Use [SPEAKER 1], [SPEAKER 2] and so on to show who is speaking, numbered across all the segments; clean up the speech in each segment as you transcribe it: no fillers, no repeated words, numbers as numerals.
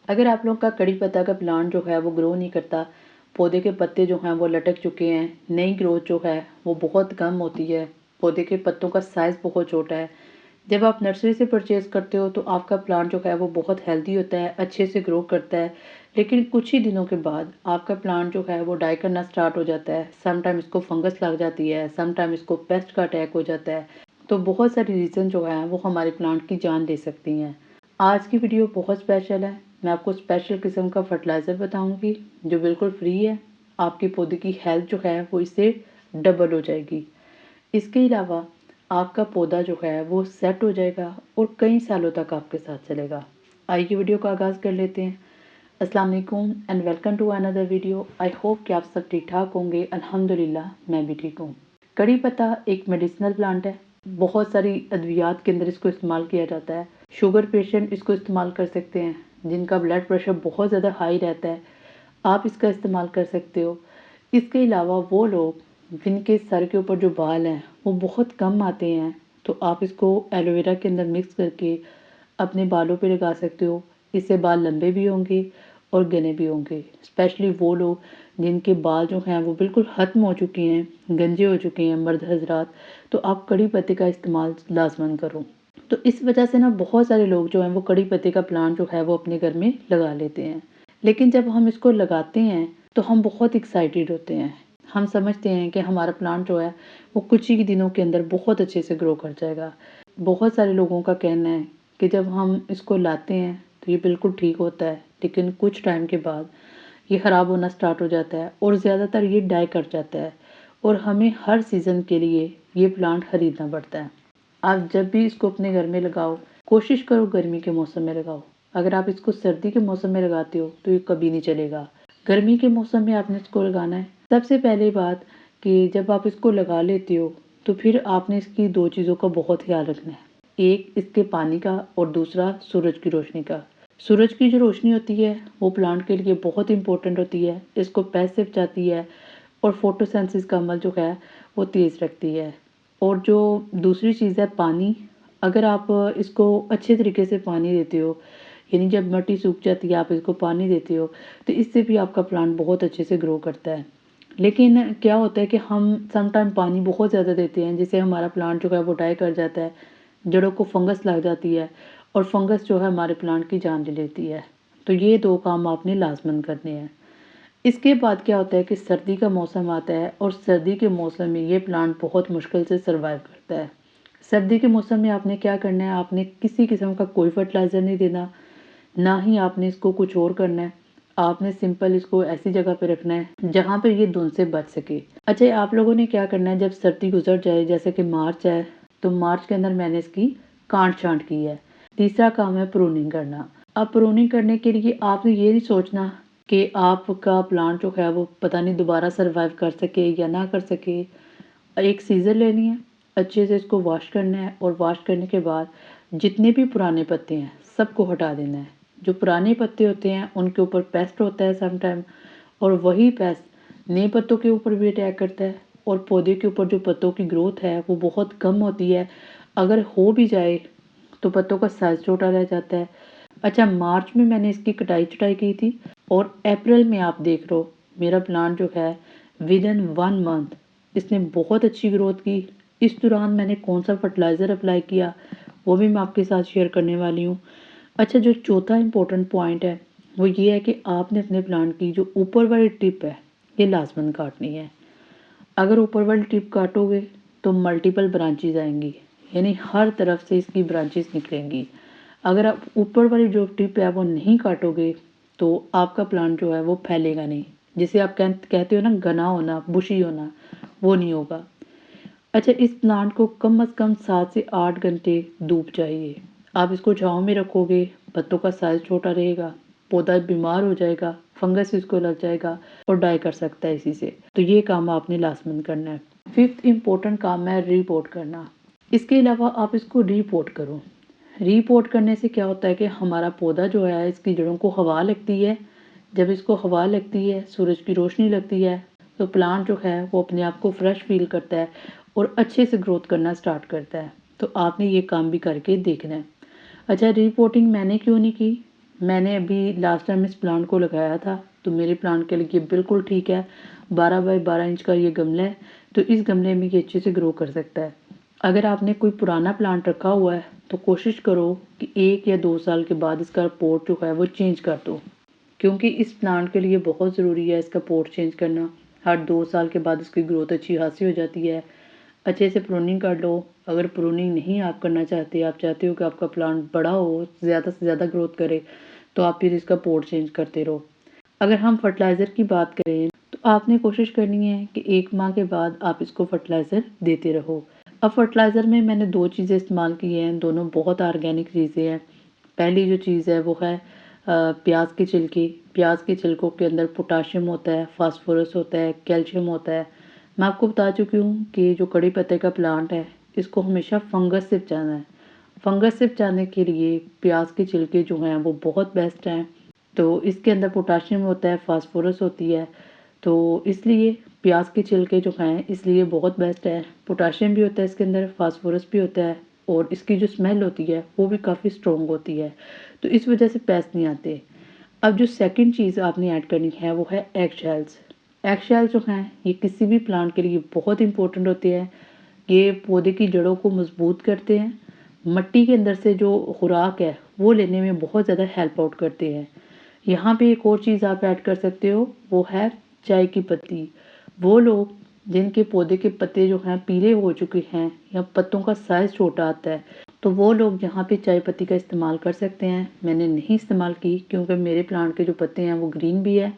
[SPEAKER 1] अगर आप लोग का कड़ी पत्ता का प्लांट जो है वो ग्रो नहीं करता, पौधे के पत्ते जो हैं वो लटक चुके हैं, नई ग्रोथ जो है वो बहुत कम होती है, पौधे के पत्तों का साइज़ बहुत छोटा है। जब आप नर्सरी से परचेज़ करते हो तो आपका प्लांट जो है वो बहुत हेल्दी होता है, अच्छे से ग्रो करता है। लेकिन कुछ ही दिनों के बाद आपका प्लांट जो है वो डाई करना स्टार्ट हो जाता है। सम टाइम इसको फंगस लग जाती है, सम टाइम इसको पेस्ट का अटैक हो जाता है। तो बहुत सारी रीज़न जो है वो हमारे प्लांट की जान ले सकती हैं। आज की वीडियो बहुत स्पेशल है। मैं आपको स्पेशल किस्म का फर्टिलाइज़र बताऊंगी जो बिल्कुल फ्री है। आपके पौधे की हेल्थ जो है वो इससे डबल हो जाएगी। इसके अलावा आपका पौधा जो है वो सेट हो जाएगा और कई सालों तक आपके साथ चलेगा। आइए वीडियो का आगाज़ कर लेते हैं। अस्सलाम वालेकुम and welcome to another video. I hope कि आप सब ठीक ठाक होंगे। अल्हम्दुलिल्लाह मैं भी ठीक हूँ। कड़ी पत्ता एक मेडिसिनल प्लांट है। बहुत सारी अद्वियात के अंदर इसको इस्तेमाल किया जाता है। शुगर पेशेंट इसको इस्तेमाल कर सकते हैं, जिनका ब्लड प्रेशर बहुत ज़्यादा हाई रहता है, आप इसका इस्तेमाल कर सकते हो। इसके अलावा वो लोग जिनके सर के ऊपर जो बाल हैं वो बहुत कम आते हैं, तो आप इसको एलोवेरा के अंदर मिक्स करके अपने बालों पे लगा सकते हो। इससे बाल लंबे भी होंगे और घने भी होंगे। स्पेशली वो लोग जिनके बाल जो हैं वो बिल्कुल ख़त्म हो चुके हैं, गंजे हो चुके हैं, मर्द हजरात, तो आप कड़ी पत्ते का इस्तेमाल लाजमन करो। तो इस वजह से ना बहुत सारे लोग जो हैं वो कड़ी पत्ते का प्लांट जो है वो अपने घर में लगा लेते हैं। लेकिन जब हम इसको लगाते हैं तो हम बहुत एक्साइटेड होते हैं। हम समझते हैं कि हमारा प्लांट जो है वो कुछ ही दिनों के अंदर बहुत अच्छे से ग्रो कर जाएगा। बहुत सारे लोगों का कहना है कि जब हम इसको लाते हैं तो ये बिल्कुल ठीक होता है, लेकिन कुछ टाइम के बाद ये ख़राब होना स्टार्ट हो जाता है और ज़्यादातर ये डाई कर जाता है और हमें हर सीज़न के लिए ये प्लांट ख़रीदना पड़ता है। आप जब भी इसको अपने घर में लगाओ, कोशिश करो गर्मी के मौसम में लगाओ। अगर आप इसको सर्दी के मौसम में लगाते हो तो ये कभी नहीं चलेगा। गर्मी के मौसम में आपने इसको लगाना है। सबसे पहली बात कि जब आप इसको लगा लेते हो तो फिर आपने इसकी 2 चीज़ों का बहुत ख्याल रखना है। एक इसके पानी का और दूसरा सूरज की रोशनी का। सूरज की जो रोशनी होती है वो प्लांट के लिए बहुत इंपॉर्टेंट होती है। इसको पैसिव बचाती है और फोटोसिंथेसिस का अमल जो है वो तेज़ रखती है। और जो दूसरी चीज़ है पानी, अगर आप इसको अच्छे तरीके से पानी देते हो, यानी जब मिट्टी सूख जाती है आप इसको पानी देते हो, तो इससे भी आपका प्लांट बहुत अच्छे से ग्रो करता है। लेकिन क्या होता है कि हम सम टाइम पानी बहुत ज़्यादा देते हैं, जिससे हमारा प्लांट जो है वो डाई कर जाता है, जड़ों को फंगस लग जाती है और फंगस जो है हमारे प्लांट की जान ले लेती है। तो ये 2 काम आपने लाज़मन करने हैं। इसके बाद क्या होता है कि सर्दी का मौसम आता है और सर्दी के मौसम में ये प्लांट बहुत मुश्किल से सर्वाइव करता है। सर्दी के मौसम में आपने क्या करना है, आपने किसी किस्म का कोई फर्टिलाइज़र नहीं देना, ना ही आपने इसको कुछ और करना है। आपने सिंपल इसको ऐसी जगह पे रखना है जहाँ पे ये धुंध से बच सके। अच्छा, आप लोगों ने क्या करना है, जब सर्दी गुजर जाए, जैसे कि मार्च है, तो मार्च के अंदर मैंने इसकी काट-छाँट की है। तीसरा काम है प्रूनिंग करना। अब प्रूनिंग करने के लिए आपने ये नहीं सोचना कि आपका प्लांट जो है वो पता नहीं दोबारा सर्वाइव कर सके या ना कर सके। एक सीज़र लेनी है, अच्छे से इसको वॉश करना है और वॉश करने के बाद जितने भी पुराने पत्ते हैं सबको हटा देना है। जो पुराने पत्ते होते हैं उनके ऊपर पेस्ट होता है सम टाइम, और वही पेस्ट नए पत्तों के ऊपर भी अटैक करता है और पौधे के ऊपर जो पत्तों की ग्रोथ है वो बहुत कम होती है। अगर हो भी जाए तो पत्तों का साइज़ छोटा रह जाता है। अच्छा, मार्च में मैंने इसकी कटाई-छटाई की थी और अप्रैल में आप देख लो मेरा प्लांट जो है विदिन 1 मंथ इसने बहुत अच्छी ग्रोथ की। इस दौरान मैंने कौन-सा फर्टिलाइज़र अप्लाई किया वो भी मैं आपके साथ शेयर करने वाली हूँ। अच्छा, जो चौथा इम्पोर्टेंट पॉइंट है वो ये है कि आपने अपने प्लांट की जो ऊपर वाली टिप है ये लाज़मन काटनी है। अगर ऊपर वाली टिप काटोगे तो मल्टीपल ब्रांचेज़ आएँगी, यानी हर तरफ से इसकी ब्रांचेज़ निकलेंगी। अगर आप ऊपर वाली जो टिप है वो नहीं काटोगे तो आपका प्लांट जो है वो फैलेगा नहीं। जिसे आप कहते हो ना घना होना, बुशी होना, वो नहीं होगा। अच्छा, इस प्लांट को कम से कम 7 से 8 घंटे धूप चाहिए। आप इसको छाँव में रखोगे, पत्तों का साइज़ छोटा रहेगा, पौधा बीमार हो जाएगा, फंगस इसको लग जाएगा और डाई कर सकता है इसी से। तो ये काम आपने लाज़मन करना है। 5th इम्पोर्टेंट काम है रीपोर्ट करना। इसके अलावा आप इसको रीपोर्ट करो। रीपोर्ट करने से क्या होता है कि हमारा पौधा जो है इसकी जड़ों को हवा लगती है। जब इसको हवा लगती है, सूरज की रोशनी लगती है, तो प्लांट जो है वो अपने आप को फ्रेश फील करता है और अच्छे से ग्रोथ करना स्टार्ट करता है। तो आपने ये काम भी करके देखना है। अच्छा, रिपोर्टिंग मैंने क्यों नहीं की? मैंने अभी लास्ट टाइम इस प्लांट को लगाया था, तो मेरे प्लांट के लिए बिल्कुल ठीक है। 12 बाई 12 इंच का ये गमला है, तो इस गमले में ये अच्छे से ग्रो कर सकता है। अगर आपने कोई पुराना प्लांट रखा हुआ है तो कोशिश करो कि 1 या 2 साल के बाद इसका पॉट जो है वो चेंज कर दो, क्योंकि इस प्लांट के लिए बहुत ज़रूरी है इसका पॉट चेंज करना। हर 2 साल के बाद इसकी ग्रोथ अच्छी खासी हो जाती है। अच्छे से प्रूनिंग कर लो। अगर प्रूनिंग नहीं आप करना चाहते, आप चाहते हो कि आपका प्लांट बड़ा हो, ज़्यादा से ज़्यादा ग्रोथ करे, तो आप फिर इसका पॉट चेंज करते रहो। अगर हम फर्टिलाइज़र की बात करें तो आपने कोशिश करनी है कि 1 माह के बाद आप इसको फर्टिलाइज़र देते रहो। अब फर्टिलाइज़र में मैंने 2 चीज़ें इस्तेमाल की हैं, दोनों बहुत ऑर्गेनिक चीज़ें हैं। पहली जो चीज़ है वो है प्याज के छिलके। प्याज के छिलकों के अंदर पोटाशियम होता है, फास्फोरस होता है, कैल्शियम होता है। मैं आपको बता चुकी हूँ कि जो कड़ी पत्ते का प्लांट है, इसको हमेशा फंगस से बचाना है। फंगस से बचाने के लिए प्याज के छिलके जो हैं वो बहुत बेस्ट हैं। तो इसके अंदर पोटाशियम होता है, फास्फोरस होती है, तो इसलिए प्याज के छिलके जो हैं इसलिए बहुत बेस्ट है। पोटाशियम भी होता है इसके अंदर, फास्फोरस भी होता है, और इसकी जो स्मेल होती है वो भी काफ़ी स्ट्रॉन्ग होती है, तो इस वजह से पेस्ट नहीं आते। अब जो सेकंड चीज़ आपने ऐड करनी है वो है एग शेल्स। एग शेल्स जो हैं ये किसी भी प्लांट के लिए बहुत इंपॉर्टेंट होते हैं। ये पौधे की जड़ों को मजबूत करते हैं, मिट्टी के अंदर से जो खुराक है वो लेने में बहुत ज़्यादा हेल्प आउट करते हैं। यहाँ पे एक और चीज़ आप ऐड कर सकते हो, वो है चाय की पत्ती। वो लोग जिनके पौधे के पत्ते जो हैं पीले हो चुके हैं या पत्तों का साइज़ छोटा आता है, तो वो लोग यहाँ पे चाय पत्ती का इस्तेमाल कर सकते हैं। मैंने नहीं इस्तेमाल की क्योंकि मेरे प्लांट के जो पत्ते हैं वो ग्रीन भी है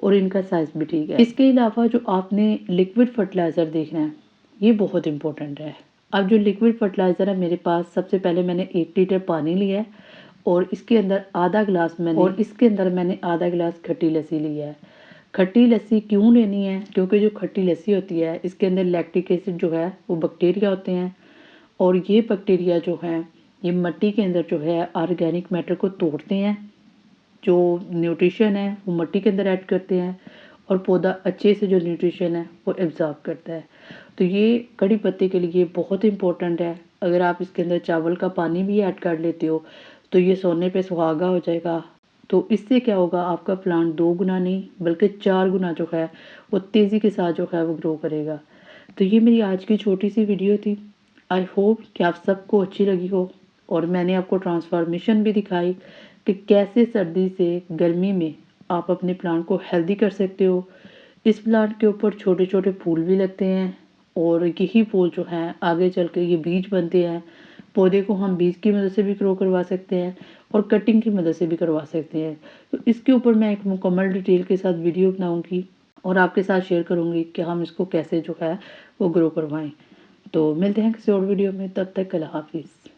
[SPEAKER 1] और इनका साइज़ भी ठीक है। इसके अलावा जो आपने लिक्विड फर्टिलाइज़र देखना है, ये बहुत इंपॉर्टेंट है। अब जो लिक्विड फर्टिलाइज़र है मेरे पास, सबसे पहले मैंने 1 लीटर पानी लिया है और इसके अंदर आधा गिलास खट्टी लस्सी लिया है। खट्टी लस्सी क्यों लेनी है? क्योंकि जो खट्टी लस्सी होती है इसके अंदर लैक्टिक एसिड जो है वो बैक्टीरिया होते हैं, और ये बैक्टीरिया जो हैं ये मिट्टी के अंदर जो है ऑर्गेनिक मैटर को तोड़ते हैं, जो न्यूट्रिशन है वो मिट्टी के अंदर ऐड करते हैं, और पौधा अच्छे से जो न्यूट्रिशन है वो एब्जॉर्ब करता है। तो ये कड़ी पत्ते के लिए बहुत इंपॉर्टेंट है। अगर आप इसके अंदर चावल का पानी भी ऐड कर लेते हो तो ये सोने पे सुहागा हो जाएगा। तो इससे क्या होगा, आपका प्लांट 2 गुना नहीं बल्कि 4 गुना जो है वो तेज़ी के साथ जो है वो ग्रो करेगा। तो ये मेरी आज की छोटी सी वीडियो थी। आई होप कि आप सबको अच्छी लगी हो, और मैंने आपको ट्रांसफॉर्मेशन भी दिखाई कि कैसे सर्दी से गर्मी में आप अपने प्लांट को हेल्दी कर सकते हो। इस प्लांट के ऊपर छोटे छोटे फूल भी लगते हैं, और यही फूल जो हैं आगे चल के ये बीज बनते हैं। पौधे को हम बीज की मदद से भी ग्रो करवा सकते हैं और कटिंग की मदद से भी करवा सकते हैं। तो इसके ऊपर मैं एक मुकम्मल डिटेल के साथ वीडियो बनाऊंगी और आपके साथ शेयर करूंगी कि हम इसको कैसे जो है वो ग्रो करवाएं। तो मिलते हैं किसी और वीडियो में, तब तक अल्लाह हाफिज़।